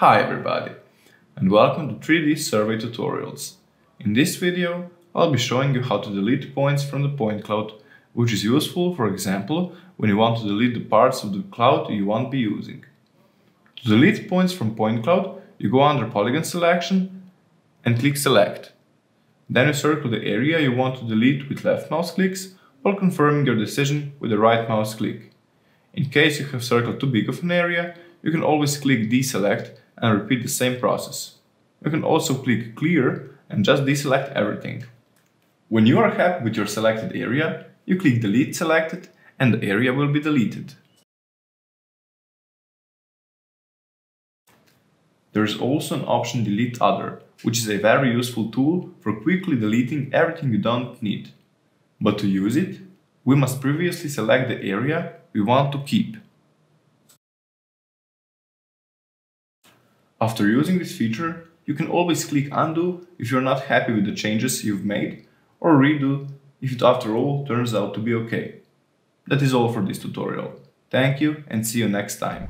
Hi everybody, and welcome to 3D survey tutorials. In this video, I'll be showing you how to delete points from the point cloud, which is useful, for example, when you want to delete the parts of the cloud you won't be using. To delete points from point cloud, you go under Polygon Selection and click Select. Then you circle the area you want to delete with left mouse clicks, while confirming your decision with the right mouse click. In case you have circled too big of an area, you can always click Deselect and repeat the same process. You can also click Clear and just deselect everything. When you are happy with your selected area, you click Delete Selected and the area will be deleted. There is also an option Delete Other, which is a very useful tool for quickly deleting everything you don't need. But to use it, we must previously select the area we want to keep. After using this feature, you can always click Undo if you're not happy with the changes you've made, or Redo if it after all turns out to be okay. That is all for this tutorial. Thank you and see you next time.